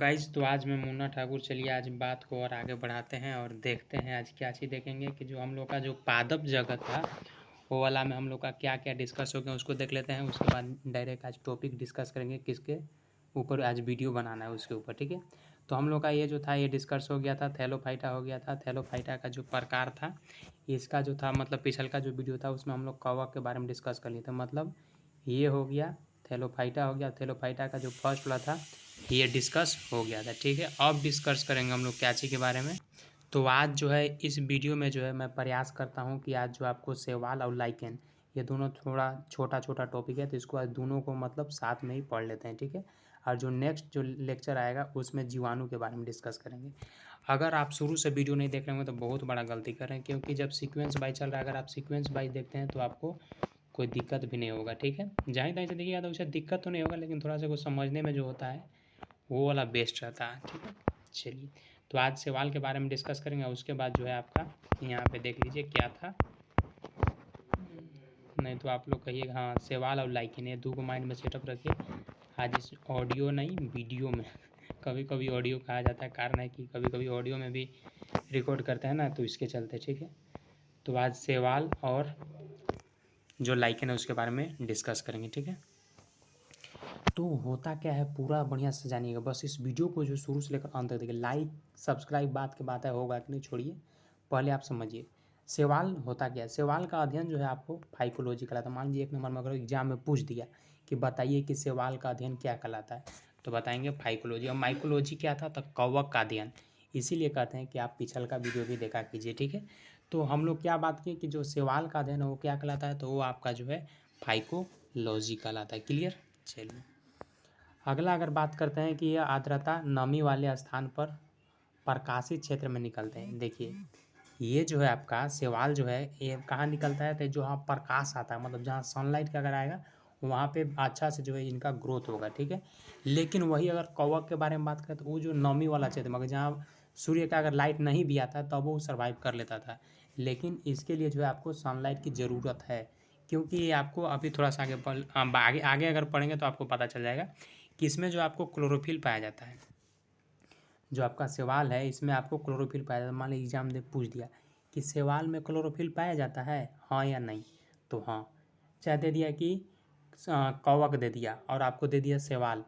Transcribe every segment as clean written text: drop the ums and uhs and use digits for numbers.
Guys तो आज मैं मुन्ना ठाकुर। चलिए आज बात को और आगे बढ़ाते हैं और देखते हैं आज क्या चीज़ देखेंगे कि जो हम लोग का जो पादप जगत था वो वाला में हम लोग का क्या क्या डिस्कस हो गया उसको देख लेते हैं। उसके बाद डायरेक्ट आज टॉपिक डिस्कस करेंगे किसके ऊपर आज वीडियो बनाना है उसके ऊपर, ठीक है। तो हम लोग का ये जो था ये डिस्कस हो गया था, थैलोफाइटा हो गया था। थैलोफाइटा का जो प्रकार था इसका जो था मतलब पिछल का जो वीडियो था उसमें हम लोग कवक के बारे में डिस्कस कर लिए थे। मतलब ये हो गया थैलोफाइटा हो गया। थैलोफाइटा का जो फर्स्ट वाला था ये डिस्कस हो गया था, ठीक है। अब डिस्कस करेंगे हम लोग कैची के बारे में। तो आज जो है इस वीडियो में जो है मैं प्रयास करता हूँ कि आज जो आपको शैवाल और लाइकेन ये दोनों थोड़ा छोटा छोटा टॉपिक है तो इसको आज दोनों को मतलब साथ में ही पढ़ लेते हैं, ठीक है। और जो नेक्स्ट जो लेक्चर आएगा उसमें जीवाणु के बारे में डिस्कस करेंगे। अगर आप शुरू से वीडियो नहीं देख रहे होंगे तो बहुत बड़ा गलती कर रहे हैं, क्योंकि जब सीक्वेंस बाई चल रहा है अगर आप सीक्वेंस बाई देखते हैं तो आपको कोई दिक्कत भी नहीं होगा, ठीक है। जहाँ तहीं से देखिएगा तो उसे दिक्कत तो नहीं होगा, लेकिन थोड़ा सा कुछ समझने में जो होता है वो वाला बेस्ट रहता है, ठीक है। चलिए तो आज सवाल के बारे में डिस्कस करेंगे। उसके बाद जो है आपका यहाँ पे देख लीजिए क्या था, नहीं तो आप लोग कहिएगा हाँ सवाल और लाइकिन ये दो को माइंड में सेटअप रखिए। आज इस ऑडियो नहीं वीडियो में कभी कभी ऑडियो कहा जाता है, कारण है कि कभी कभी ऑडियो में भी रिकॉर्ड करते हैं ना, तो इसके चलते, ठीक है। तो आज सवाल और जो लाइकिन है उसके बारे में डिस्कस करेंगे, ठीक है। तो होता क्या है पूरा बढ़िया से जानिएगा, बस इस वीडियो को जो शुरू से लेकर अंत तक देखिए। लाइक सब्सक्राइब बात के बात है, होगा कि नहीं छोड़िए, पहले आप समझिए सवाल होता क्या है। सवाल का अध्ययन जो है आपको फाइकोलॉजी कहलाता है। मान लीजिए 1 नंबर में अगर एग्जाम में पूछ दिया कि बताइए कि सवाल का अध्ययन क्या कहलाता है, तो बताएंगे फाइकोलॉजी। और माइकोलॉजी क्या था तो कवक का अध्ययन। इसीलिए कहते हैं कि आप पिछल का वीडियो भी देखा कीजिए, ठीक है। तो हम लोग क्या बात किए कि जो सवाल का अध्ययन है वो क्या कहलाता है, तो वो आपका जो है फाइकोलॉजी कहलाता है। क्लियर। चलिए अगला अगर बात करते हैं कि यह आर्द्रता नमी वाले स्थान पर प्रकाशित क्षेत्र में निकलते हैं। देखिए ये जो है आपका सवाल जो है ये कहाँ निकलता है, तो जो वहाँ प्रकाश आता है मतलब जहाँ सनलाइट का अगर आएगा वहाँ पे अच्छा से जो है इनका ग्रोथ होगा, ठीक है। लेकिन वही अगर कवक के बारे में बात करें तो वो जो नमी वाला क्षेत्र मगर जहाँ सूर्य का अगर लाइट नहीं भी आता तब वो सर्वाइव कर लेता था। लेकिन इसके लिए जो है आपको सनलाइट की ज़रूरत है, क्योंकि ये आपको अभी थोड़ा सा आगे आगे अगर पढ़ेंगे तो आपको पता चल जाएगा कि इसमें जो आपको क्लोरोफिल पाया जाता है। जो आपका सवाल है इसमें आपको क्लोरोफिल पाया जाता है। मान लीजिए एग्जाम दे पूछ दिया कि सवाल में क्लोरोफिल पाया जाता है, हाँ या नहीं, तो हाँ। चाहे दे दिया कि कवक दे दिया और आपको दे दिया सवाल,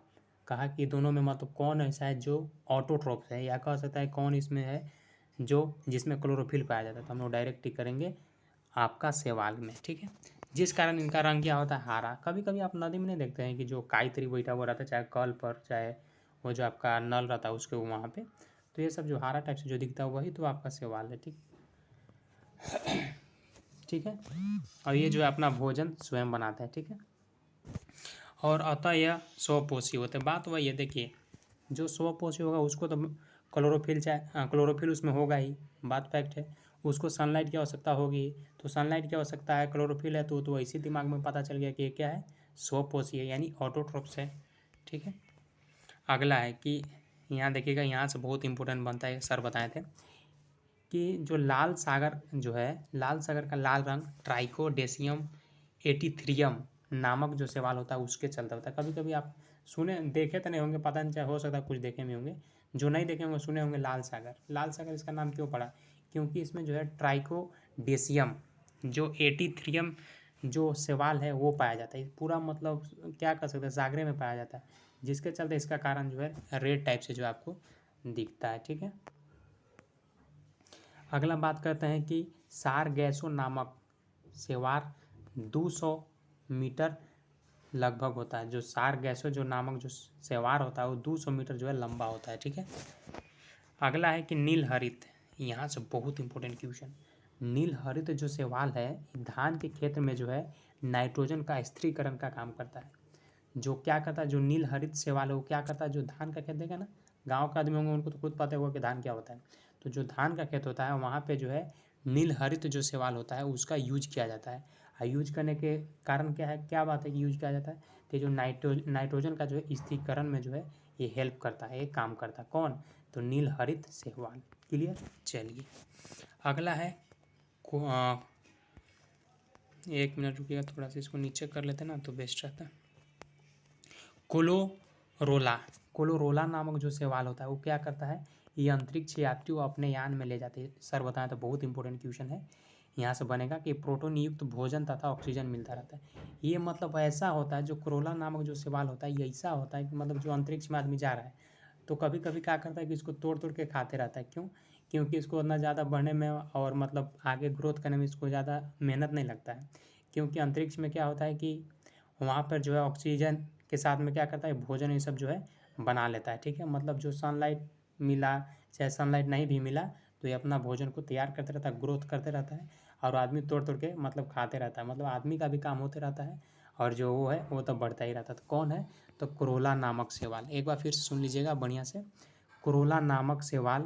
कहा कि दोनों में मतलब कौन ऐसा है जो ऑटोट्रोप्स है, या कह सकता है कौन इसमें है जो जिसमें क्लोरोफिल पाया जाता है, तो हम लोग डायरेक्ट टिक करेंगे आपका सवाल में, ठीक है। जिस कारण इनका रंग क्या होता है हरा। कभी कभी आप नदी में नहीं देखते हैं कि जो काई तरी बैठा हुआ रहता है, चाहे कल पर चाहे वो जो आपका नल रहता है उसके वहाँ पे, तो ये सब जो हरा टाइप से जो दिखता है वही तो आपका सवाल है, ठीक ठीक है। और ये जो है अपना भोजन स्वयं बनाते हैं, ठीक है। और अतः यह स्वपोषी होते हैं। बात वही है, देखिए जो स्वपोषी होगा उसको तो क्लोरोफिल चाहे क्लोरोफिल उसमें होगा ही, बात फैक्ट है। उसको सनलाइट की आवश्यकता होगी, तो सनलाइट की आवश्यकता है, क्लोरोफिल है तो इसी दिमाग में पता चल गया कि ये क्या है, स्वपोषी है यानी ऑटोट्रोप्स है, ठीक है। अगला है कि यहाँ देखिएगा, यहाँ से बहुत इंपॉर्टेंट बनता है, सर बताए थे कि जो लाल सागर जो है, लाल सागर का लाल रंग ट्राइकोडेसियम एटीथ्रियम नामक जो सवाल होता है उसके चलता होता है। कभी कभी आप सुने देखे तो नहीं होंगे, पता नहीं, चाहे हो सकता है कुछ देखे भी होंगे, जो नहीं देखे होंगे सुने होंगे लाल सागर। लाल सागर इसका नाम क्यों पड़ा, क्योंकि इसमें जो है ट्राइकोडेसियम जो एटीथ्रियम जो सवाल है वो पाया जाता है। पूरा मतलब क्या कर सकते हैं सागरे में पाया जाता है, जिसके चलते इसका कारण जो है रेड टाइप से जो आपको दिखता है, ठीक है। अगला बात करते हैं कि सारगैसो नामक शैवाल 200 मीटर लगभग होता है। जो सारगैसो जो नामक जो शैवाल होता है वो 200 मीटर जो है लंबा होता है, ठीक है। अगला है कि नीलहरित, यहाँ से बहुत इंपॉर्टेंट क्वेश्चन। नीलहरित जो शैवाल है धान के क्षेत्र में जो है नाइट्रोजन का स्थिरीकरण का काम करता है। जो क्या करता है, जो नीलहरित शैवाल है वो क्या करता है, जो धान का खेत देगा ना, गांव के आदमी होंगे उनको तो खुद पता होगा कि धान क्या होता है। तो जो धान का खेत होता है वहाँ पे जो है नीलहरित जो शैवाल होता है उसका यूज किया जाता है। और यूज करने के कारण क्या है, क्या बात है कि यूज किया जाता है कि जो नाइट्रोजन का जो है स्थिरीकरण में जो है ये हेल्प करता है, ये काम करता है। कौन, तो नीलहरित शैवाल। क्लियर। चलिए अगला है एक मिनट रुकिएगा, थोड़ा सा इसको नीचे कर लेते ना तो बेस्ट रहता। क्लोरोला, कोलोरोला नामक जो शैवाल होता है वो क्या करता है, ये अंतरिक्ष यात्रियों को अपने यान में ले जाते हैं। सर बताएं तो बहुत इंपॉर्टेंट क्वेश्चन है, यहाँ से बनेगा कि प्रोटॉन युक्त भोजन तथा ऑक्सीजन मिलता रहता है। ये मतलब ऐसा होता है, जो कोरोला नामक जो शैवाल होता है ये ऐसा होता है कि मतलब जो अंतरिक्ष में आदमी जा रहा है तो कभी कभी क्या करता है कि इसको तोड़ तोड़ के खाते रहता है। क्यों? क्योंकि इसको उतना ज़्यादा बढ़ने में और मतलब आगे ग्रोथ करने में इसको ज़्यादा मेहनत नहीं लगता है। क्योंकि अंतरिक्ष में क्या होता है कि वहाँ पर जो है ऑक्सीजन के साथ में क्या करता है, भोजन ये सब जो है बना लेता है। ठीक है, मतलब जो सनलाइट मिला चाहे सनलाइट नहीं भी मिला तो ये अपना भोजन को तैयार करते रहता है, ग्रोथ करते रहता है और आदमी तोड़ तोड़ के मतलब खाते रहता है। मतलब आदमी का भी काम होते रहता है और जो वो है वो तो बढ़ता ही रहता है। तो कौन है, तो कोरोला नामक शैवाल। एक बार फिर से सुन लीजिएगा बढ़िया से, कोरोला नामक शैवाल।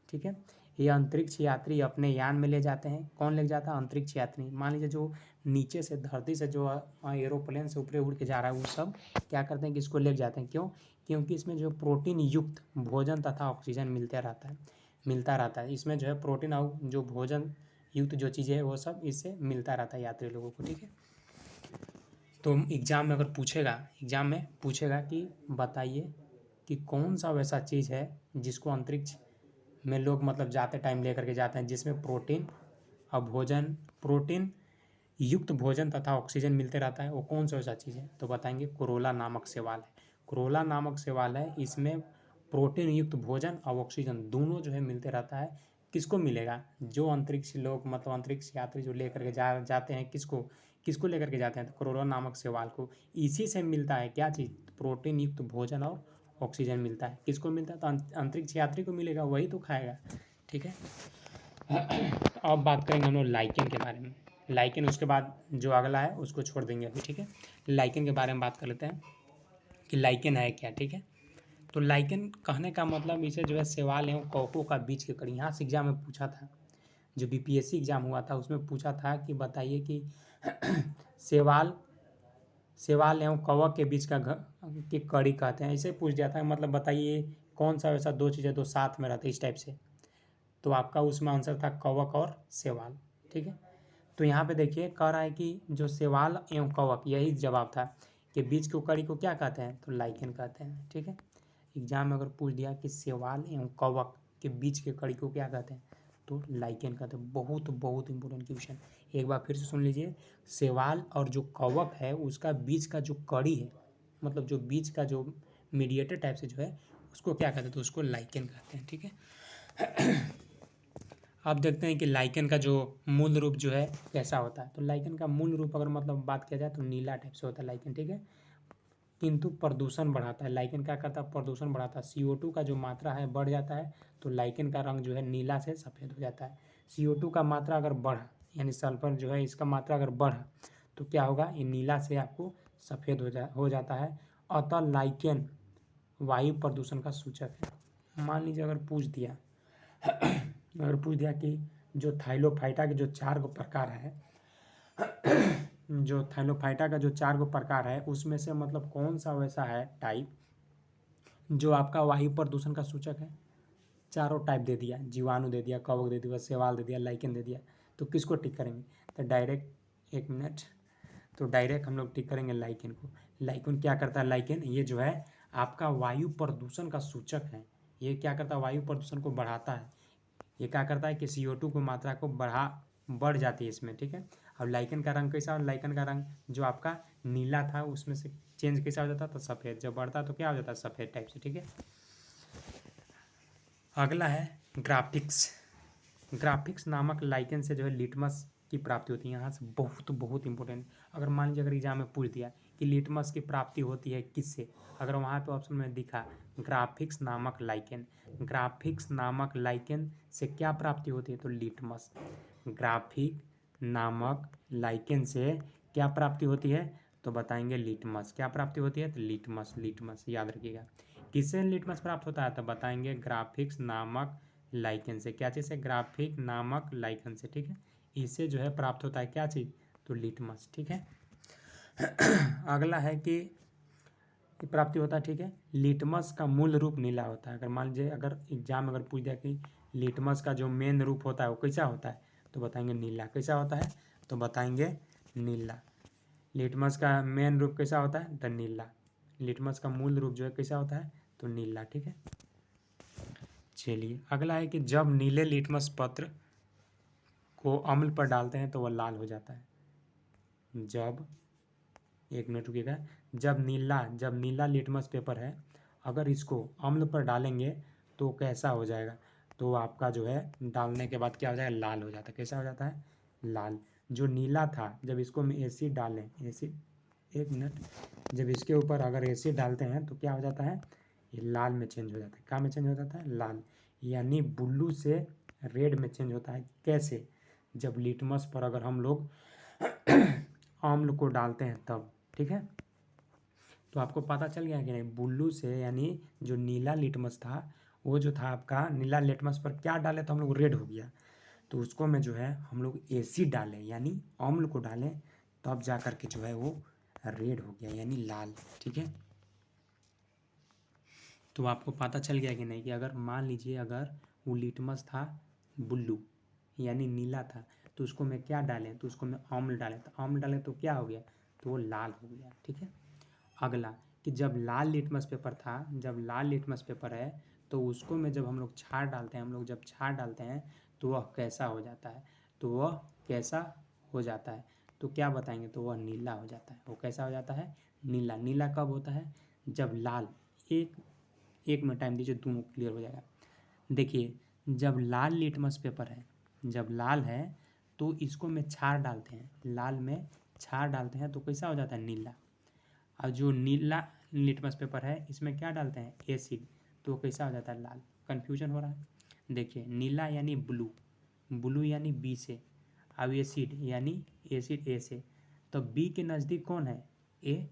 ठीक है, ये अंतरिक्ष यात्री अपने यान में ले जाते हैं। कौन ले जाता है, अंतरिक्ष यात्री। मान लीजिए जो नीचे से धरती से जो एरोप्लेन से ऊपर उड़ के जा रहा है वो सब क्या करते हैं कि इसको ले जाते हैं। क्यों? क्योंकि इसमें जो प्रोटीन युक्त भोजन तथा ऑक्सीजन मिलता रहता है। इसमें जो है प्रोटीन और जो भोजन युक्त जो चीज़ें है वो सब इससे मिलता रहता है यात्री लोगों को। ठीक है, तो एग्ज़ाम में अगर एग्ज़ाम में पूछेगा कि बताइए कि कौन सा वैसा चीज़ है जिसको अंतरिक्ष में लोग मतलब जाते टाइम लेकर के जाते हैं, जिसमें प्रोटीन युक्त भोजन तथा ऑक्सीजन मिलते रहता है, वो कौन सा ऐसा चीज़ है? तो बताएंगे कोरोला नामक शैवाल है। कोरोला नामक शैवाल है, इसमें प्रोटीन युक्त भोजन और ऑक्सीजन दोनों जो है मिलते रहता है। किसको मिलेगा? जो अंतरिक्ष लोग मतलब अंतरिक्ष यात्री जो लेकर के जाते हैं, किसको लेकर के जाते हैं? तो कोरोला नामक शैवाल को। इसी से मिलता है क्या चीज़? प्रोटीन युक्त भोजन और ऑक्सीजन मिलता है। किसको मिलता है? तो अंतरिक्ष यात्री को मिलेगा, वही तो खाएगा। ठीक है, अब बात करेंगे हम लोग लाइकेन के बारे में। लाइकेन उसके बाद जो अगला है उसको छोड़ देंगे अभी। ठीक है, लाइकेन के बारे में बात कर लेते हैं कि लाइकेन है क्या। ठीक है, तो लाइकेन कहने का मतलब इसे जो है शैवाल एवं कवकों का बीज के कड़ी। यहाँ से एग्जाम में पूछा था, जो बीपीएससी एग्जाम हुआ था उसमें पूछा था कि बताइए कि शैवाल एवं कवक के बीच की कड़ी कहते हैं। ऐसे पूछ दिया था, मतलब बताइए कौन सा वैसा दो चीज़ें दो साथ में रहते इस टाइप से। तो आपका उसमें आंसर था कवक और शैवाल। ठीक है, तो यहाँ पे देखिए कह रहा है कि जो शैवाल एवं कवक, यही जवाब था कि बीच की कड़ी को क्या कहते हैं? तो लाइकेन कहते हैं। ठीक है, एग्जाम में अगर पूछ दिया कि शैवाल एवं कवक के बीच की कड़ी को क्या कहते हैं, तो लाइकेन कहते हैं। बहुत बहुत इंपॉर्टेंट क्वेश्चन, एक बार फिर से सुन लीजिए। शैवाल और जो कवक है उसका बीच का जो कड़ी है, मतलब जो बीच का जो मीडिएटर टाइप से जो है उसको क्या कहते हैं? तो उसको लाइकेन कहते हैं। ठीक है, आप देखते हैं कि लाइकेन का जो मूल रूप जो है कैसा होता है। तो लाइकेन का मूल रूप अगर मतलब बात किया जाए तो नीला टाइप से होता है लाइकेन। ठीक है, किंतु प्रदूषण बढ़ाता है। लाइकेन क्या करता है? प्रदूषण बढ़ाता है। CO2 का जो मात्रा है बढ़ जाता है तो लाइकेन का रंग जो है नीला से सफ़ेद हो जाता है। CO2 का मात्रा अगर बढ़ा, यानी सल्फर जो है इसका मात्रा अगर बढ़ा तो क्या होगा? ये नीला से आपको सफ़ेद हो जाता है। अतः लाइकेन वायु प्रदूषण का सूचक है। मान लीजिए अगर पूछ दिया कि जो थाइलोफाइटा के जो 4 गो प्रकार है, जो थाइलोफाइटा का जो 4 गो प्रकार है उसमें से मतलब कौन सा वैसा है टाइप जो आपका वायु प्रदूषण का सूचक है? चारों टाइप दे दिया, जीवाणु दे दिया, कवक दे दिया, शैवाल दे दिया, लाइकेन दे दिया, तो किसको टिक करेंगे? तो डायरेक्ट एक मिनट, तो डायरेक्ट हम लोग टिक करेंगे लाइकेन को। लाइकेन क्या करता है? लाइकेन ये जो है आपका वायु प्रदूषण का सूचक है। ये क्या करता है? वायु प्रदूषण को बढ़ाता है। ये क्या करता है कि CO2 की मात्रा को बढ़ जाती है इसमें। ठीक है, और लाइकेन का रंग कैसा? लाइकेन का रंग जो आपका नीला था उसमें से चेंज कैसा हो जाता? तो सफ़ेद। जब बढ़ता तो क्या हो जाता? सफ़ेद टाइप से। ठीक है, अगला है ग्राफिक्स। ग्राफिक्स नामक लाइकेन से जो है लिटमस की प्राप्ति होती है। यहाँ से बहुत बहुत इंपॉर्टेंट, अगर मान लीजिए अगर एग्जाम में पूछ दिया कि लिटमस की प्राप्ति होती है किससे, अगर वहाँ पे ऑप्शन में दिखा ग्राफिक्स नामक लाइकेन, ग्राफिक्स नामक लाइकेन से क्या प्राप्ति होती है? तो लिटमस। ग्राफिक नामक लाइकेन से क्या प्राप्ति होती है? तो बताएंगे लिटमस। क्या प्राप्ति होती है? तो लिटमस याद रखिएगा। किससे लिटमस प्राप्त होता है? तो बताएंगे ग्राफिक्स नामक लाइकेन से। क्या चीज़ है? ग्राफिक नामक लाइकेन से। ठीक है, इससे जो है प्राप्त होता है क्या चीज़? तो लिटमस। ठीक है, अगला है कि प्राप्ति होता है। ठीक है, लिटमस का मूल रूप नीला होता है। अगर मान लीजिए अगर एग्जाम अगर पूछ दिया कि लिटमस का जो मेन रूप होता है वो कैसा होता है, तो बताएंगे नीला। कैसा होता है? तो बताएंगे नीला। लिटमस का मेन रूप कैसा होता है? तो नीला। लिटमस का मूल रूप जो है कैसा होता है? तो नीला, ठीक है। चलिए अगला है कि जब नीले लिटमस पत्र को अम्ल पर डालते हैं तो वह लाल हो जाता है। जब, एक मिनट रुकिएगा, जब नीला लिटमस पेपर है, अगर इसको अम्ल पर डालेंगे तो कैसा हो जाएगा, तो आपका जो है डालने के बाद क्या हो जाएगा, लाल हो जाता है। कैसा हो जाता है, लाल। जो नीला था, जब इसको हम एसिड डालें, एसिड, एक मिनट, जब इसके ऊपर अगर एसिड डालते हैं तो क्या हो जाता है, ये लाल में चेंज हो जाता है। क्या में चेंज हो जाता है, लाल, यानी ब्लू से रेड में चेंज होता है। कैसे, जब लिटमस पर अगर हम लोग अम्ल को डालते हैं तब, ठीक है। तो आपको पता चल गया कि नहीं, ब्लू से, यानी जो नीला लिटमस था, वो जो था आपका नीला लिटमस पर क्या डाले तो हम लोग रेड हो गया, तो उसको में जो है हम लोग एसिड डालें, यानी अम्ल को डालें, तब जा कर के जो है वो रेड हो गया, यानी लाल, ठीक है। तो आपको पता चल गया कि नहीं, कि अगर मान लीजिए अगर वो लिटमस था ब्लू यानी नीला था, तो उसको मैं क्या डालें, तो उसको मैं अम्ल डालें, तो अम्ल डालें तो क्या हो गया, तो वो लाल हो गया, ठीक है। अगला कि जब लाल लिटमस पेपर था, जब लाल लिटमस पेपर है, तो उसको में जब हम लोग क्षार डालते हैं, हम लोग जब क्षार डालते हैं तो वह कैसा हो जाता है, तो वह कैसा हो जाता है, तो क्या बताएंगे, तो वह नीला हो जाता है। वो कैसा हो जाता है, नीला। नीला कब होता है, जब लाल, एक मिनट टाइम दीजिए, दोनों क्लियर हो जाएगा। देखिए, जब लाल लिटमस पेपर है, जब लाल है, तो इसको में क्षार डालते हैं, लाल में क्षार डालते हैं तो कैसा हो जाता है, नीला। और जो नीला लिटमस पेपर है, इसमें क्या डालते हैं, एसिड, तो कैसा हो जाता है, लाल। कन्फ्यूजन हो रहा है। देखिए, नीला यानी ब्लू, ब्लू यानी बी से, अब एसिड यानी एसिड ए से, तो बी के नज़दीक कौन है, ए,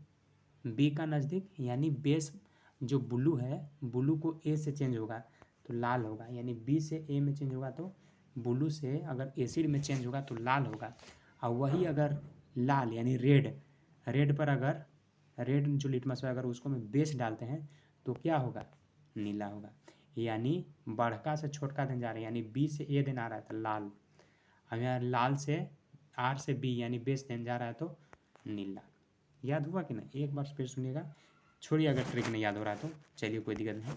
बी का नज़दीक, यानी बेस जो ब्लू है, ब्लू को ए से चेंज होगा तो लाल होगा, यानी बी से ए में चेंज होगा तो ब्लू से अगर एसिड में चेंज होगा तो लाल होगा। और वही अगर लाल यानी रेड, रेड पर अगर रेड जो लिटमस है, अगर उसको में बेस डालते हैं तो क्या होगा, नीला होगा। यानी बड़का से छोटका दिन जा रहे हैं, यानी बी से ए दिन आ रहा है तो लाल, अब यहाँ लाल से आर से बी यानी बेस दिन जा रहा है तो नीला। याद हुआ कि नहीं, एक बार फिर सुनिएगा, छोड़िए अगर ट्रिक नहीं याद हो रहा है तो चलिए कोई दिक्कत नहीं,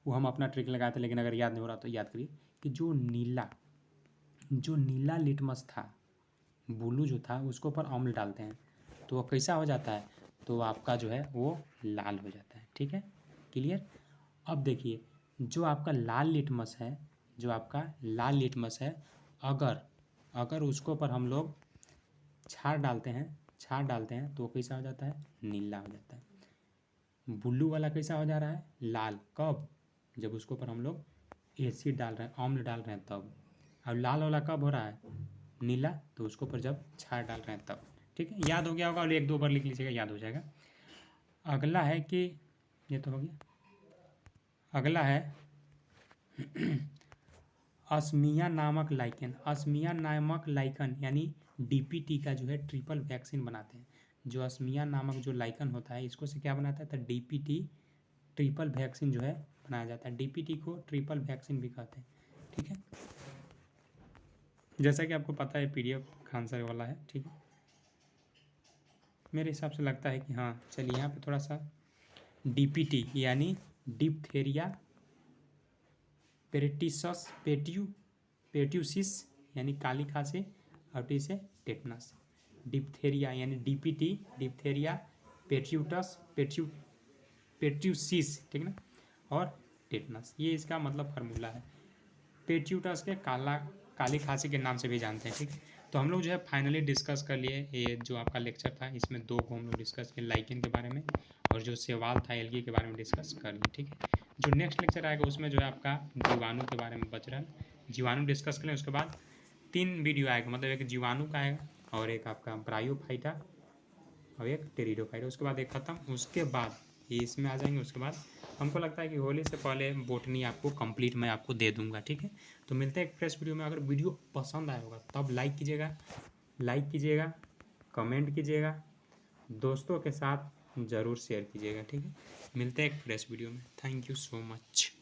वो हम अपना ट्रिक लगाए थे, लेकिन अगर याद नहीं हो रहा तो याद करिए कि जो नीला लिटमस था, ब्लू जो था, उसको ऊपर अम्ल डालते हैं तो वो कैसा हो जाता है, तो आपका जो है वो लाल हो जाता है, ठीक है, क्लियर। अब देखिए, जो आपका लाल लिटमस है, जो आपका लाल लिटमस है, अगर उसको पर हम लोग क्षार डालते हैं तो वो कैसा हो जाता है, नीला हो जाता है। ब्लू वाला कैसा हो जा रहा है, लाल, कब, जब उसके ऊपर हम लोग एसिड डाल रहे हैं, अम्ल डाल रहे हैं तब। अब लाल वाला कब हो रहा है, नीला, तो उसके ऊपर जब क्षार डाल रहे हैं तब, ठीक है। याद हो गया होगा, और एक दो बार लिख लीजिएगा, याद हो जाएगा। अगला है कि, ये तो हो गया, अगला है अस्मिया नामक लाइकेन, अस्मिया नामक लाइकन यानी डीपीटी का जो है ट्रिपल वैक्सीन बनाते हैं। जो अस्मिया नामक जो लाइकन होता है, इसको से क्या बनाता है, तो डीपीटी ट्रिपल वैक्सीन जो है बनाया जाता है। डीपीटी को ट्रिपल वैक्सीन भी कहते हैं, ठीक है। जैसा कि आपको पता है पीडीएफ का आंसर वाला है, ठीक है। मेरे हिसाब से लगता है कि हाँ, चलिए यहाँ पे थोड़ा सा डीपीटी यानी डिप्थेरिया पेरिटिसस पेट्यूसिस यानी काली खांसी, और टी से टेटनस। डिप्थेरिया यानी डीपीटी, डिप्थेरिया पेट्यूसिस, ठीक ना, और टेटनस, ये इसका मतलब फार्मूला है। पेट्यूटस के काली खांसी के नाम से भी जानते हैं, ठीक। तो हम लोग जो है फाइनली डिस्कस कर लिए, ये जो आपका लेक्चर था, इसमें दो को हम लोग डिस्कस किए, लाइकेन के बारे में, और जो सवाल था एल्गी के बारे में डिस्कस कर लिए, ठीक है। जो नेक्स्ट लेक्चर आएगा उसमें जो है आपका जीवाणु के बारे में बच रहा है, जीवाणु डिस्कस करें। उसके बाद 3 वीडियो आएगा, मतलब एक जीवाणु का आएगा, और एक आपका ब्रायोफाइटा, और एक टेरिडोफाइटा, उसके बाद एक खत्म। उसके बाद ये इसमें आ जाएंगे। उसके बाद हमको लगता है कि होली से पहले बोटनी आपको कंप्लीट मैं आपको दे दूंगा, ठीक है। तो मिलते हैं एक फ्रेश वीडियो में। अगर वीडियो पसंद आया होगा तब लाइक कीजिएगा, कमेंट कीजिएगा, दोस्तों के साथ ज़रूर शेयर कीजिएगा, ठीक है। मिलते हैं एक फ्रेश वीडियो में। Thank you so much.